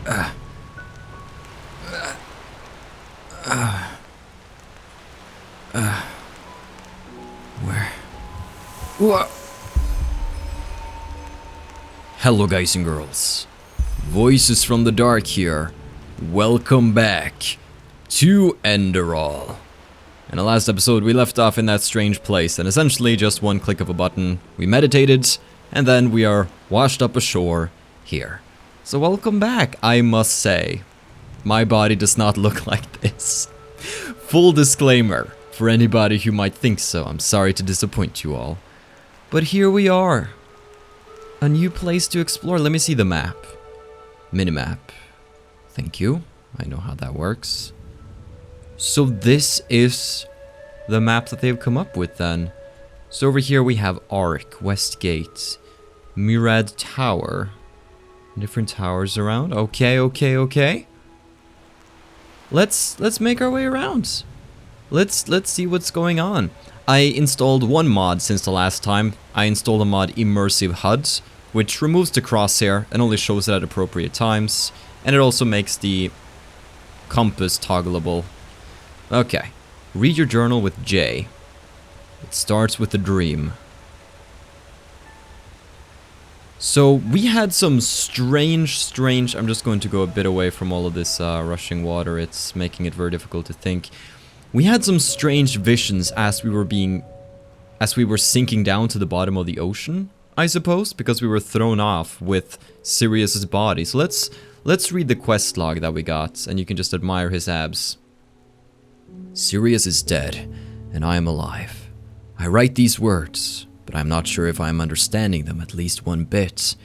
Where? What? Hello guys and girls. Voices from the Dark here. Welcome back to Enderal. In the last episode we left off in that strange place, and essentially just one click of a button, we meditated, and then we are washed up ashore here. So welcome back, I must say. My body does not look like this. Full disclaimer, for anybody who might think so, I'm sorry to disappoint you all. But here we are. A new place to explore. Let me see the map. Minimap. Thank you. I know how that works. So this is the map that they've come up with then. So over here we have Arc, Westgate, Murad Tower. Different towers around. Okay. Let's make our way around. Let's see what's going on. I installed one mod since the last time. I installed a mod Immersive HUD, which removes the crosshair and only shows it at appropriate times, and it also makes the compass toggleable. Okay, read your journal with J. It starts with a dream. So we had some strange, I'm just going to go a bit away from all of this rushing water. It's making it very difficult to think. We had some strange visions as we were sinking down to the bottom of the ocean, I suppose, because we were thrown off with Sirius's body. So let's read the quest log that we got, and you can just admire his abs. Sirius is dead, and I am alive. I write these words, but I'm not sure if I am understanding them at least one bit.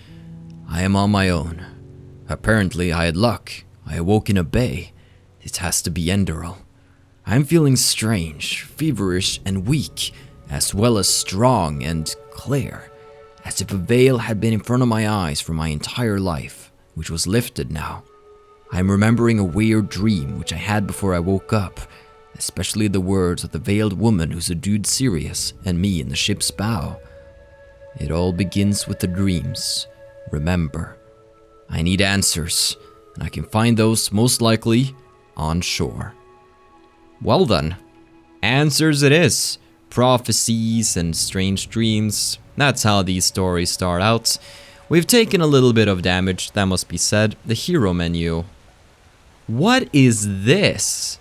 I am on my own. Apparently I had luck. I awoke in a bay. It has to be Enderal. I'm feeling strange, feverish, and weak, as well as strong and clear, as if a veil had been in front of my eyes for my entire life, which was lifted now. I'm remembering a weird dream which I had before I woke up, especially the words of the veiled woman who subdued Sirius and me in the ship's bow. It all begins with the dreams. Remember, I need answers, and I can find those most likely on shore. Well then, answers it is. Prophecies and strange dreams. That's how these stories start out. We've taken a little bit of damage, that must be said. The hero menu. What is this?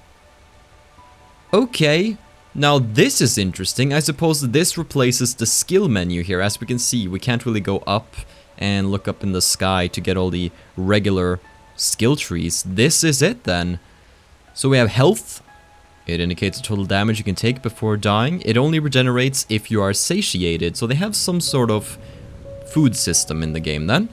Okay, now this is interesting. I suppose this replaces the skill menu here. As we can see, we can't really go up and look up in the sky to get all the regular skill trees. This is it then. So we have health. It indicates the total damage you can take before dying. It only regenerates if you are satiated, so they have some sort of food system in the game then.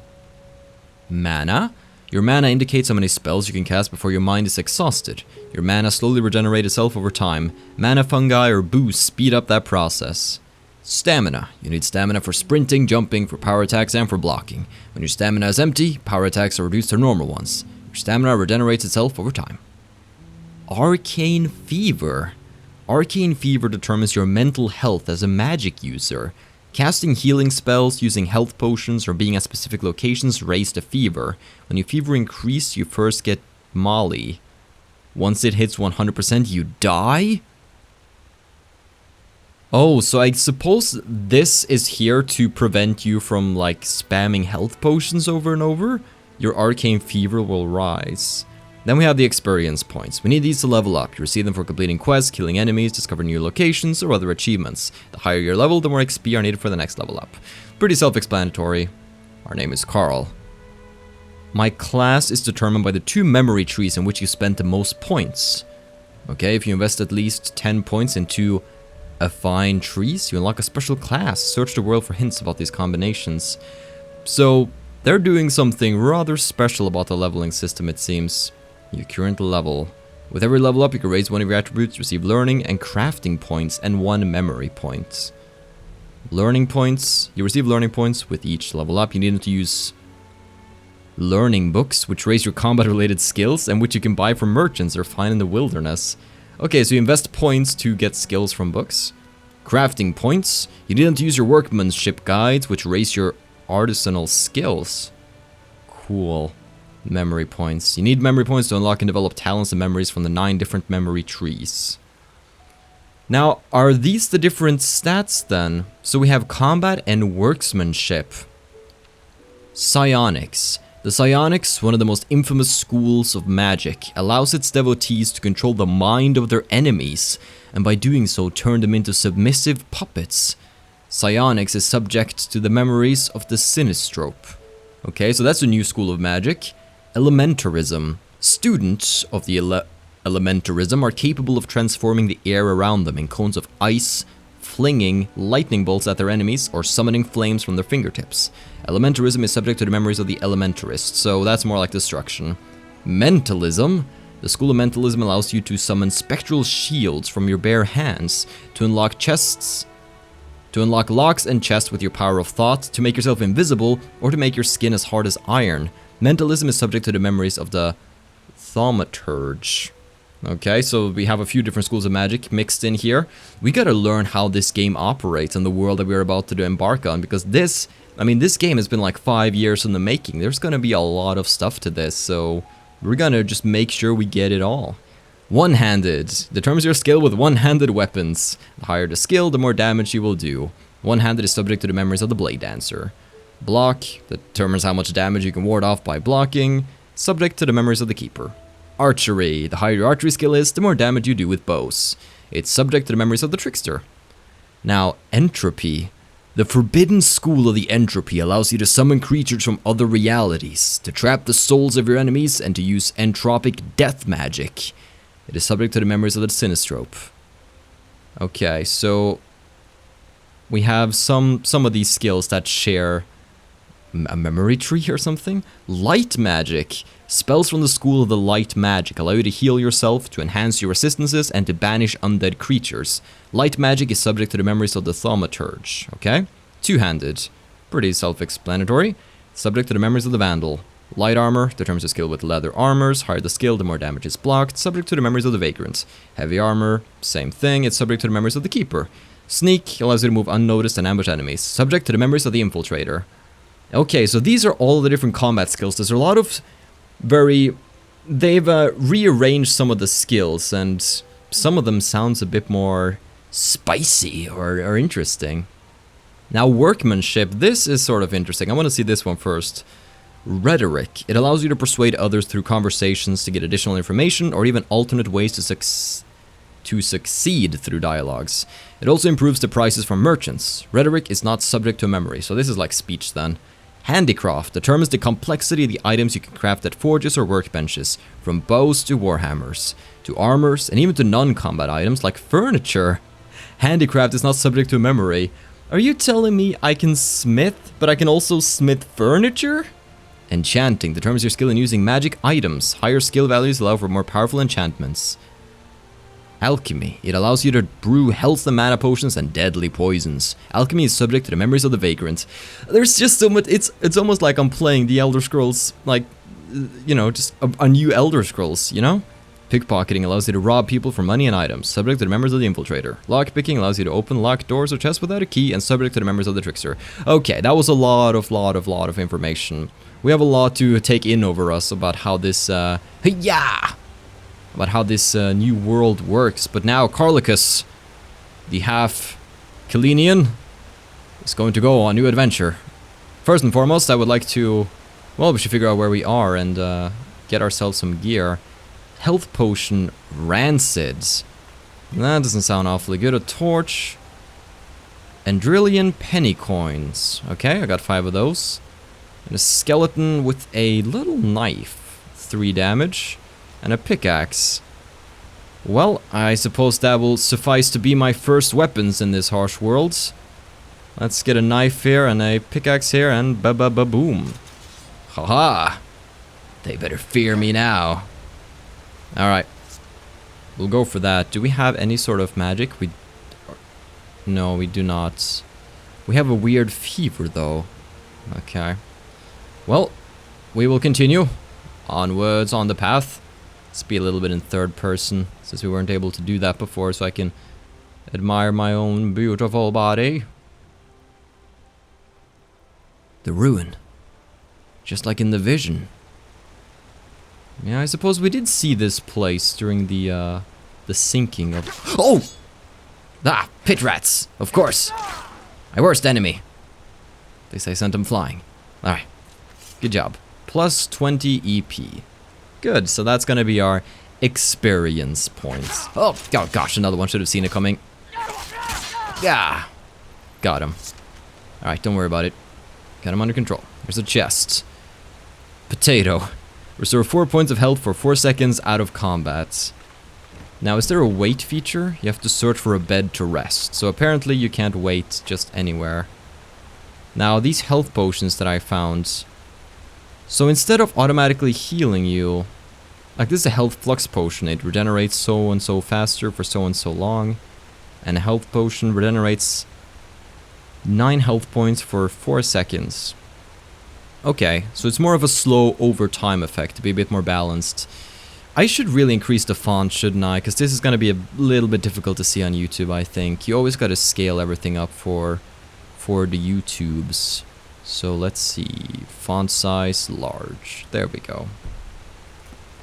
Mana. Your mana indicates how many spells you can cast before your mind is exhausted. Your mana slowly regenerates itself over time. Mana fungi or boosts speed up that process. Stamina. You need stamina for sprinting, jumping, for power attacks, and for blocking. When your stamina is empty, power attacks are reduced to normal ones. Your stamina regenerates itself over time. Arcane Fever. Arcane Fever determines your mental health as a magic user. Casting healing spells, using health potions, or being at specific locations raise the fever. When your fever increases, you first get Molly. Once it hits 100%, you die? Oh, so I suppose this is here to prevent you from, like, spamming health potions over and over? Your arcane fever will rise. Then we have the experience points. We need these to level up. You receive them for completing quests, killing enemies, discovering new locations, or other achievements. The higher your level, the more XP are needed for the next level up. Pretty self-explanatory. Our name is Carl. My class is determined by the 2 memory trees in which you spent the most points. Okay, if you invest at least 10 points into affine trees, you unlock a special class. Search the world for hints about these combinations. So, they're doing something rather special about the leveling system, it seems. Your current level. With every level up, you can raise one of your attributes, receive learning and crafting points, and 1 memory point. Learning points. You receive learning points with each level up. You need them to use learning books, which raise your combat-related skills, and which you can buy from merchants or find in the wilderness. Okay, so you invest points to get skills from books. Crafting points. You need them to use your workmanship guides, which raise your artisanal skills. Cool. Memory points. You need memory points to unlock and develop talents and memories from the 9 different memory trees. Now, are these the different stats then? So we have combat and workmanship. Psionics. The Psionics, one of the most infamous schools of magic, allows its devotees to control the mind of their enemies, and by doing so turn them into submissive puppets. Psionics is subject to the memories of the Sinistrope. Okay, so that's a new school of magic. Elementarism. Students of the Elementarism are capable of transforming the air around them in cones of ice, flinging lightning bolts at their enemies, or summoning flames from their fingertips. Elementarism is subject to the memories of the Elementarists, so that's more like destruction. Mentalism. The school of mentalism allows you to summon spectral shields from your bare hands, to unlock locks and chests with your power of thought, to make yourself invisible, or to make your skin as hard as iron. Mentalism is subject to the memories of the Thaumaturge. Okay, so we have a few different schools of magic mixed in here. We gotta learn how this game operates in the world that we're about to embark on, because this game has been like 5 years in the making. There's gonna be a lot of stuff to this, so we're gonna just make sure we get it all. One-handed. Determines your skill with one-handed weapons. The higher the skill, the more damage you will do. One-handed is subject to the memories of the Blade Dancer. Block. Determines how much damage you can ward off by blocking. Subject to the memories of the Keeper. Archery. The higher your archery skill is, the more damage you do with bows. It's subject to the memories of the Trickster. Now, Entropy. The forbidden school of the Entropy allows you to summon creatures from other realities, to trap the souls of your enemies, and to use entropic death magic. It is subject to the memories of the Sinistrope. Okay, so we have some of these skills that share a memory tree or something. Light magic. Spells from the school of the light magic allow you to heal yourself, to enhance your resistances, and to banish undead creatures. Light magic is subject to the memories of the Thaumaturge. Okay? Two-handed. Pretty self-explanatory. Subject to the memories of the Vandal. Light armor determines your skill with leather armors. Higher the skill, the more damage is blocked. Subject to the memories of the Vagrant. Heavy armor, same thing. It's subject to the memories of the Keeper. Sneak allows you to move unnoticed and ambush enemies. Subject to the memories of the Infiltrator. Okay, so these are all the different combat skills. There's a lot of they've rearranged some of the skills, and some of them sounds a bit more spicy or interesting. Now, workmanship. This is sort of interesting. I want to see this one first. Rhetoric. It allows you to persuade others through conversations to get additional information or even alternate ways to succeed through dialogues. It also improves the prices from merchants. Rhetoric is not subject to memory, so this is like speech then. Handicraft determines the complexity of the items you can craft at forges or workbenches, from bows to warhammers, to armors, and even to non-combat items like furniture. Handicraft is not subject to memory. Are you telling me I can smith, but I can also smith furniture? Enchanting determines your skill in using magic items. Higher skill values allow for more powerful enchantments. Alchemy. It allows you to brew health and mana potions and deadly poisons. Alchemy is subject to the memories of the Vagrant. There's just so much. It's almost like I'm playing the Elder Scrolls, like, you know, just a new Elder Scrolls, you know? Pickpocketing allows you to rob people for money and items, subject to the members of the Infiltrator. Lockpicking allows you to open locked doors or chests without a key, and subject to the members of the Trickster. Okay, that was a lot of information. We have a lot to take in over us about how this, new world works. But now, Carlicus, the half-Kalenian, is going to go on a new adventure. First and foremost, I would like to, well, we should figure out where we are and get ourselves some gear. Health potion rancids. That doesn't sound awfully good. A torch. Andrillian penny coins. Okay, I got 5 of those. And a skeleton with a little knife. 3 damage. And a pickaxe. Well, I suppose that will suffice to be my first weapons in this harsh world. Let's get a knife here and a pickaxe here and ba-ba-ba-boom. Haha. They better fear me now. Alright. We'll go for that. Do we have any sort of magic? No, we do not. We have a weird fever, though. Okay. Well, we will continue. Onwards on the path. Let's be a little bit in third person, since we weren't able to do that before, so I can admire my own beautiful body. The ruin. Just like in the vision. Yeah, I suppose we did see this place during the sinking of... Oh! Ah, pit rats, of course. My worst enemy. They say sent them flying. Alright, good job. Plus 20 EP. Good, so that's gonna be our experience points. Oh gosh, another one, should have seen it coming. Yeah, got him. Alright, don't worry about it. Got him under control. There's a chest. Potato. Restore 4 points of health for 4 seconds out of combat. Now, is there a wait feature? You have to search for a bed to rest. So apparently you can't wait just anywhere. Now, these health potions that I found... So instead of automatically healing you... Like, this is a health flux potion. It regenerates so and so faster for so and so long. And a health potion regenerates 9 health points for 4 seconds. Okay, so it's more of a slow over time effect to be a bit more balanced. I should really increase the font, shouldn't I? Because this is going to be a little bit difficult to see on YouTube, I think. You always got to scale everything up for the YouTubes. So let's see. Font size, large. There we go.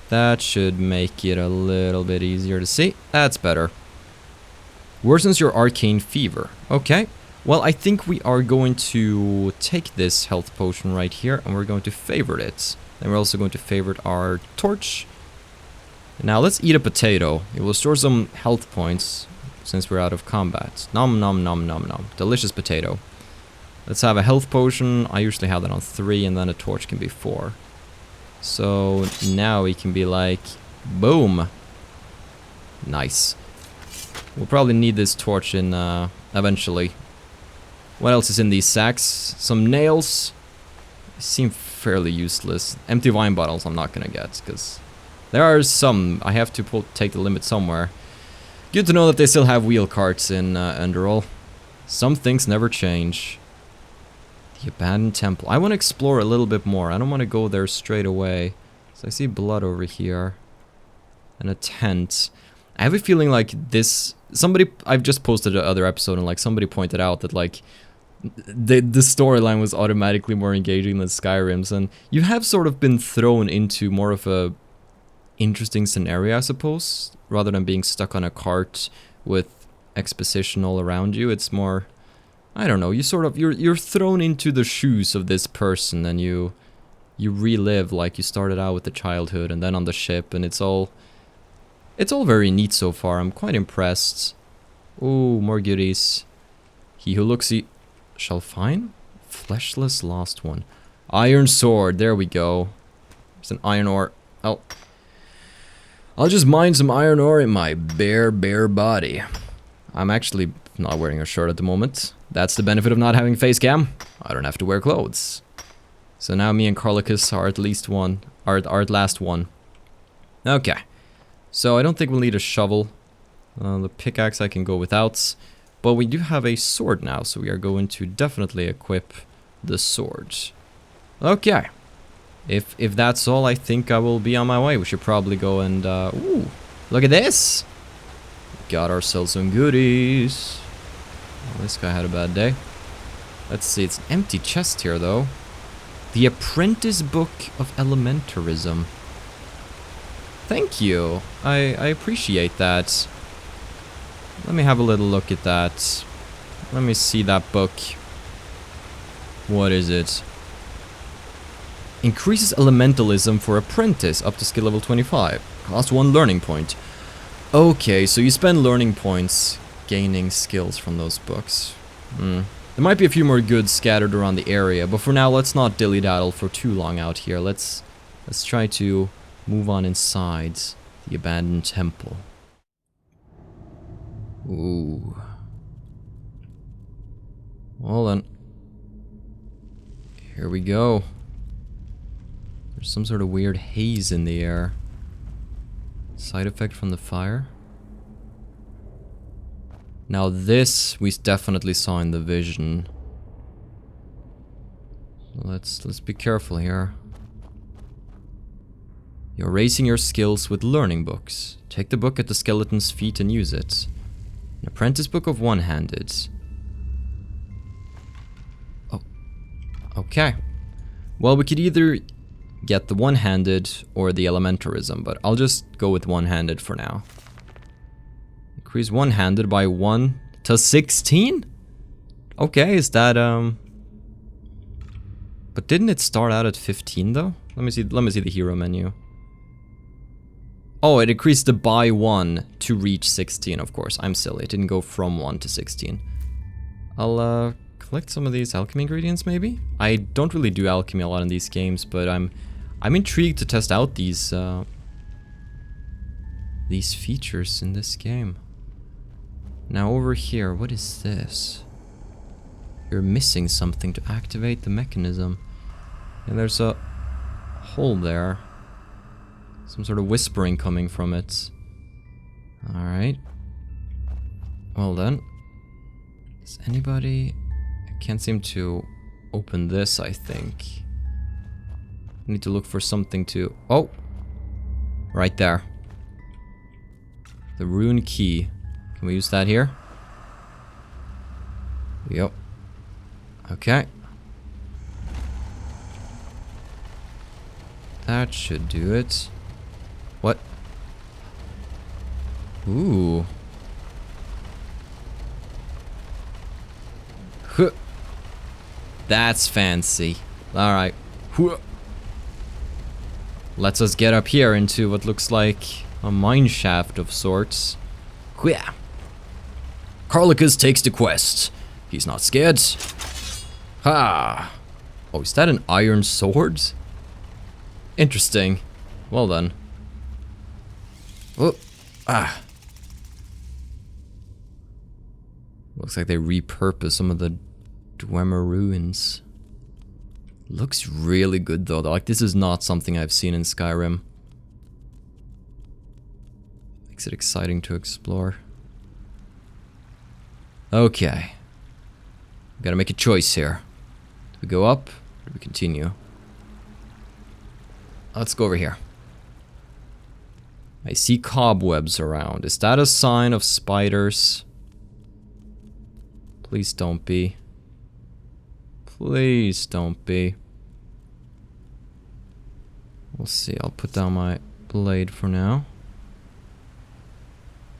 That should make it a little bit easier to see. That's better. Worsens your arcane fever. Okay. Well, I think we are going to take this health potion right here and we're going to favorite it. Then we're also going to favorite our torch. Now let's eat a potato. It will store some health points since we're out of combat. Nom nom nom nom nom. Delicious potato. Let's have a health potion. I usually have that on 3 and then a torch can be 4. So now we can be like, boom. Nice. We'll probably need this torch in eventually. What else is in these sacks? Some nails. They seem fairly useless. Empty wine bottles I'm not gonna get, because there are some. I have to take the limit somewhere. Good to know that they still have wheel carts in Enderal. Some things never change. The abandoned temple. I want to explore a little bit more. I don't want to go there straight away. So I see blood over here. And a tent. I have a feeling like this... Somebody... I've just posted another episode and like somebody pointed out that like... The storyline was automatically more engaging than Skyrim's. And you have sort of been thrown into more of a... interesting scenario, I suppose. Rather than being stuck on a cart with exposition all around you. It's more... I don't know, you sort of... You're thrown into the shoes of this person and you relive like you started out with the childhood and then on the ship and it's all very neat so far. I'm quite impressed. Ooh, more goodies. He who looks shall find? Fleshless lost one. Iron sword, there we go. There's an iron ore. Oh. I'll just mine some iron ore in my bare body. I'm actually not wearing a shirt at the moment. That's the benefit of not having face cam. I don't have to wear clothes. So now me and Carlicus are at least one. Are at last one. Okay. So I don't think we'll need a shovel. The pickaxe I can go without. But we do have a sword now, so we are going to definitely equip the sword. Okay. If that's all, I think I will be on my way. We should probably go and... ooh, look at this! Got ourselves some goodies. Well, this guy had a bad day. Let's see, it's an empty chest here, though. The Apprentice Book of Elementarism. Thank you. I appreciate that. Let me have a little look at that. Let me see that book. What is it? Increases elementalism for apprentice up to skill level 25. Cost 1 learning point. Okay, so you spend learning points gaining skills from those books. There might be a few more goods scattered around the area, but for now let's not dilly-daddle for too long out here. Let's try to move on inside the abandoned temple. Ooh. Well then. Here we go. There's some sort of weird haze in the air. Side effect from the fire. Now this we definitely saw in the vision. Let's be careful here. You're raising your skills with learning books. Take the book at the skeleton's feet and use it. An apprentice book of one-handed. Oh. Okay. Well, we could either get the one-handed or the elementarism, but I'll just go with one-handed for now. Increase one-handed by 1 to 16? Okay, is that but didn't it start out at 15 though? Let me see the hero menu. Oh, it increased the by 1 to reach 16, of course. I'm silly. It didn't go from 1 to 16. I'll collect some of these alchemy ingredients maybe? I don't really do alchemy a lot in these games, but I'm intrigued to test out these features in this game. Now over here, what is this? You're missing something to activate the mechanism. And there's a hole there. Some sort of whispering coming from it. Alright. Well then. Does anybody... I can't seem to open this, I think. I need to look for something to... Oh! Right there. The rune key. Can we use that here? Yep. Okay. That should do it. What? Ooh. Huh. That's fancy. Alright. Huh. Let's us get up here into what looks like a mine shaft of sorts. Yeah. Carlicus takes the quest. He's not scared. Ha! Oh, is that an iron sword? Interesting. Well done. Oh, ah. Looks like they repurposed some of the Dwemer ruins. Looks really good though. Like, this is not something I've seen in Skyrim. Makes it exciting to explore. Okay. We gotta make a choice here. Do we go up or do we continue? Let's go over here. I see cobwebs around. Is that a sign of spiders? Please don't be. Please don't be. We'll see. I'll put down my blade for now.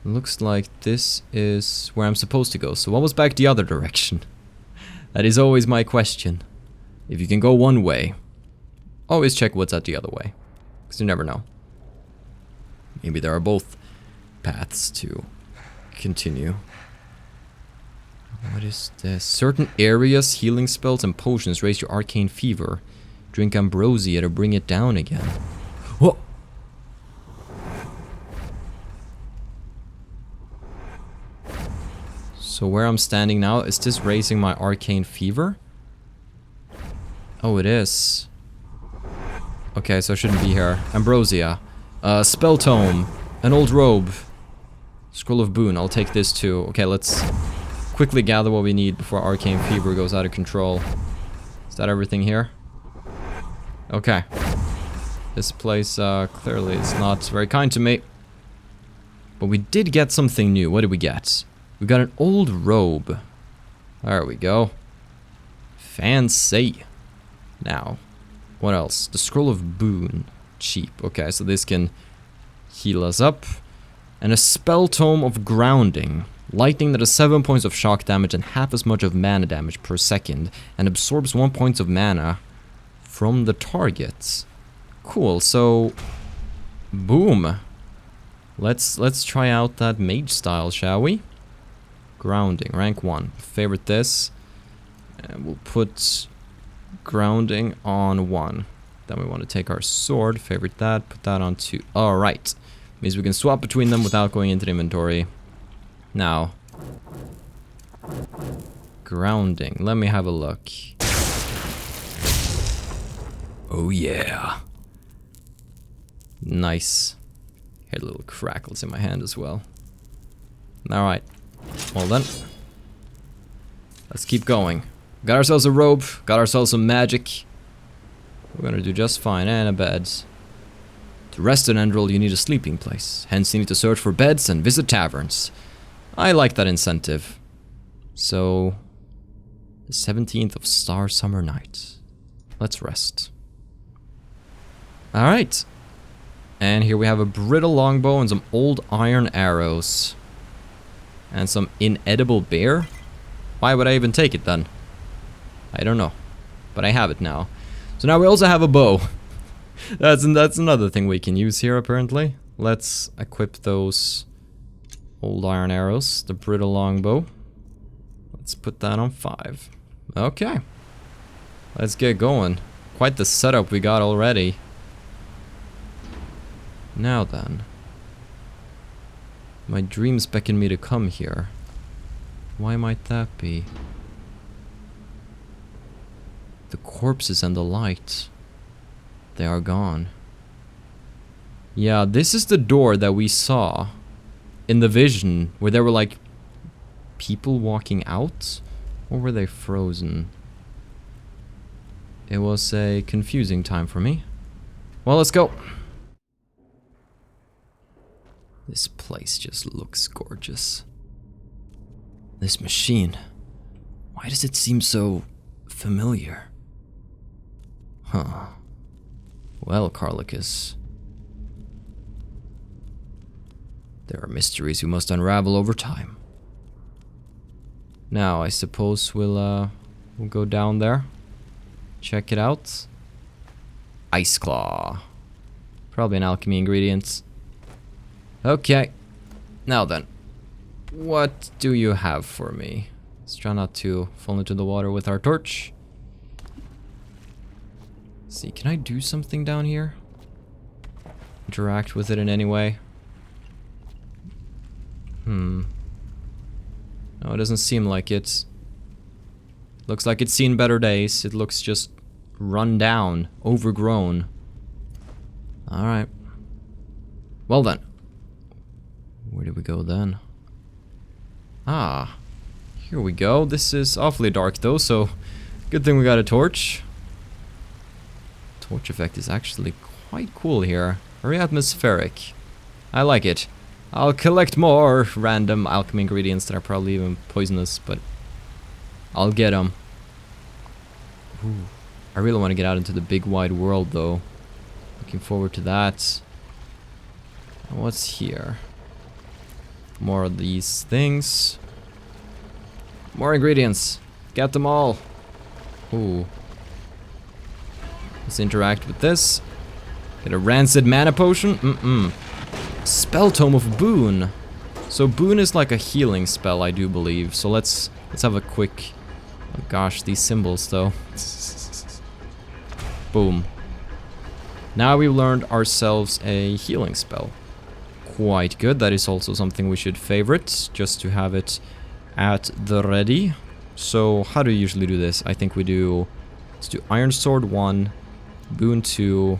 Looks like this is where I'm supposed to go. So what was back the other direction? That is always my question. If you can go one way, always check what's at the other way. Because you never know. Maybe there are both paths to continue. What is this? Certain areas, healing spells, and potions raise your arcane fever. Drink ambrosia to bring it down again. Whoa! So where I'm standing now, is this raising my arcane fever? Oh, it is. Okay, so I shouldn't be here. Ambrosia. Spell tome. An old robe. Scroll of Boon. I'll take this too. Okay, let's quickly gather what we need before arcane fever goes out of control. Is that everything here? Okay. This place clearly is not very kind to me. But we did get something new. What did we get? We got an old robe. There we go. Fancy. Now, what else? The Scroll of Boon. Cheap. Okay, so this can heal us up. And a Spell Tome of Grounding. Lightning that has 7 points of shock damage and half as much of mana damage per second. And absorbs 1 point of mana from the targets. Cool, so... boom. Let's try out that mage style, shall we? Grounding, rank 1. Favorite this. And we'll put grounding on 1. Then we want to take our sword, favorite that, put that on 2. Alright. Means we can swap between them without going into the inventory. Now. Grounding. Let me have a look. Oh yeah. Nice. Had little crackles in my hand as well. Alright. Well then. Let's keep going. Got ourselves a robe. Got ourselves some magic. We're gonna do just fine. And a bed. To rest in Enderal, you need a sleeping place. Hence, you need to search for beds and visit taverns. I like that incentive. So, the 17th of Star Summer Night. Let's rest. Alright. And here we have a brittle longbow and some old iron arrows. And some inedible bear? Why would I even take it then? I don't know. But I have it now. So now we also have a bow. That's another thing we can use here apparently. Let's equip those old iron arrows. The brittle longbow. Let's put that on 5. Okay. Let's get going. Quite the setup we got already. Now then. My dreams beckon me to come here. Why might that be? The corpses and the light. They are gone. Yeah, this is the door that we saw in the vision where there were like people walking out, or were they frozen? It was a confusing time for me. Well, let's go. This place just looks gorgeous. This machine, why does it seem so familiar? Huh. Well, Carlicus. There are mysteries we must unravel over time. Now, I suppose we'll go down there. Check it out. Ice Claw. Probably an alchemy ingredient. Okay. Now then. What do you have for me? Let's try not to fall into the water with our torch. Let's see, can I do something down here? Interact with it in any way? No, it doesn't seem like it. Looks like it's seen better days. It looks just run down, overgrown. Alright. Well then. Where did we go then? Ah. Here we go. This is awfully dark though, so good thing we got a torch. Torch effect is actually quite cool here. Very atmospheric. I like it. I'll collect more random alchemy ingredients that are probably even poisonous, but I'll get them. Ooh, I really want to get out into the big wide world though. Looking forward to that. What's here? More of these things. More ingredients. Get them all. Ooh. Let's interact with this. Get a rancid mana potion. Spell Tome of Boon. So Boon is like a healing spell, I do believe. So let's have a quick. Oh gosh, these symbols though. Boom. Now we've learned ourselves a healing spell. Quite good. That is also something we should favorite, just to have it at the ready. So how do you usually do this? I think we do. Let's do Iron Sword 1, Boon 2,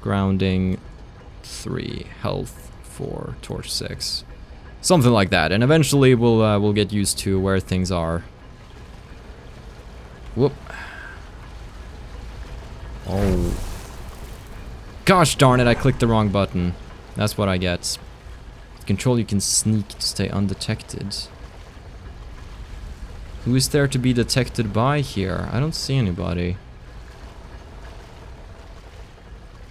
Grounding 3, Health 4, Torch 6, something like that. And eventually we'll get used to where things are. Whoop. Oh. Gosh darn it! I clicked the wrong button. That's what I get. With control, you can sneak to stay undetected. Who is there to be detected by here? I don't see anybody.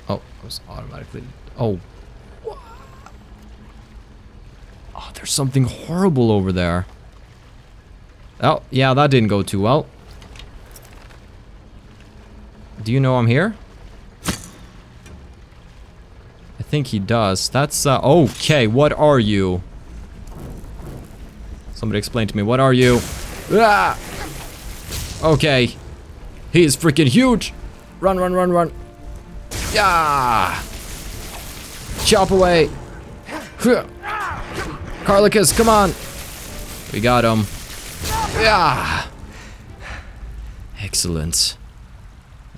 Oh, it was automatically. Oh. Oh, there's something horrible over there. Oh, yeah, that didn't go too well. Do you know I'm here? I think he does. That's, okay, what are you? Somebody explain to me, what are you? Ah! Okay. He is freaking huge! Run, run, run, run. Yeah! Chop away! Carlicus, come on! We got him. Yeah! Excellent.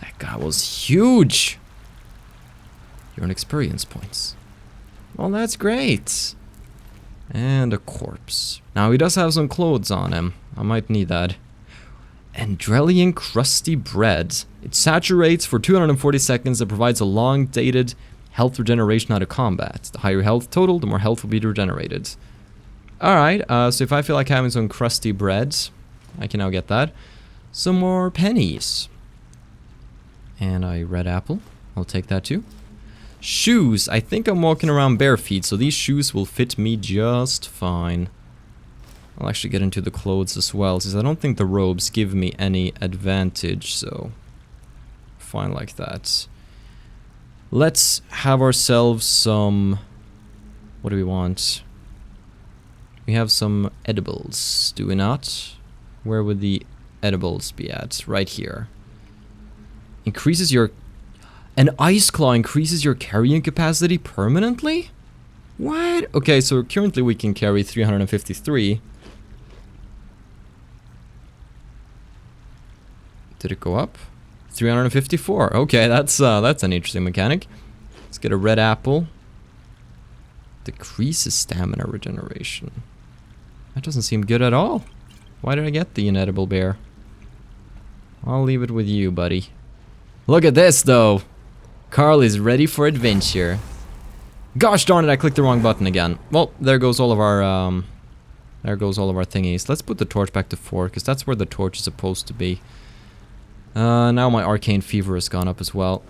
That guy was huge! You're on experience points. Well, that's great. And a corpse. Now, he does have some clothes on him. I might need that. Enderalian crusty bread. It saturates for 240 seconds and provides a long-dated health regeneration out of combat. The higher health total, the more health will be regenerated. Alright, so if I feel like having some crusty bread, I can now get that. Some more pennies. And a red apple. I'll take that too. Shoes. I think I'm walking around bare feet, so these shoes will fit me just fine. I'll actually get into the clothes as well, since I don't think the robes give me any advantage, so fine like that. Let's have ourselves some... What do we want? We have some edibles, do we not? Where would the edibles be at? Right here. Increases your... An ice claw increases your carrying capacity permanently? What? Okay, so currently we can carry 353. Did it go up? 354. Okay, that's an interesting mechanic. Let's get a red apple. Decreases stamina regeneration. That doesn't seem good at all. Why did I get the inedible bear? I'll leave it with you, buddy. Look at this, though. Carl is ready for adventure. Gosh darn it, I clicked the wrong button again. Well, there goes all of our thingies. Let's put the torch back to 4, because that's where the torch is supposed to be. Now my arcane fever has gone up as well.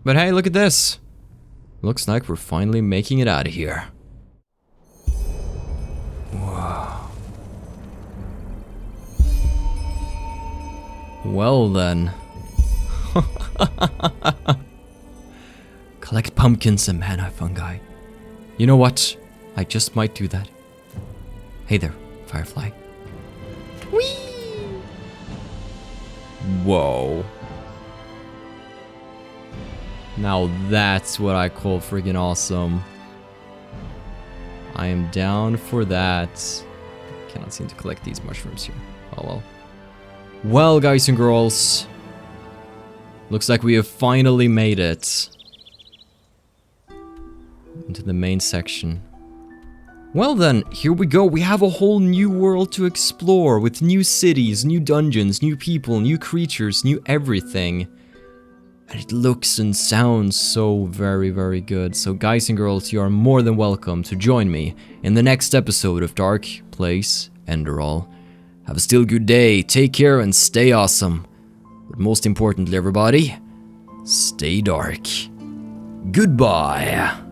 But hey, look at this. Looks like we're finally making it out of here. Wow. Well then. Collect pumpkins and mana fungi. You know what? I just might do that. Hey there, Firefly. Whee! Whoa. Now that's what I call friggin' awesome. I am down for that. Cannot seem to collect these mushrooms here. Oh well. Well, guys and girls. Looks like we have finally made it. Into the main section. Well then, here we go. We have a whole new world to explore with new cities, new dungeons, new people, new creatures, new everything. And it looks and sounds so very, very good. So guys and girls, you are more than welcome to join me in the next episode of Dark Place Enderal. Have a still good day, take care and stay awesome. But most importantly everybody, stay dark. Goodbye.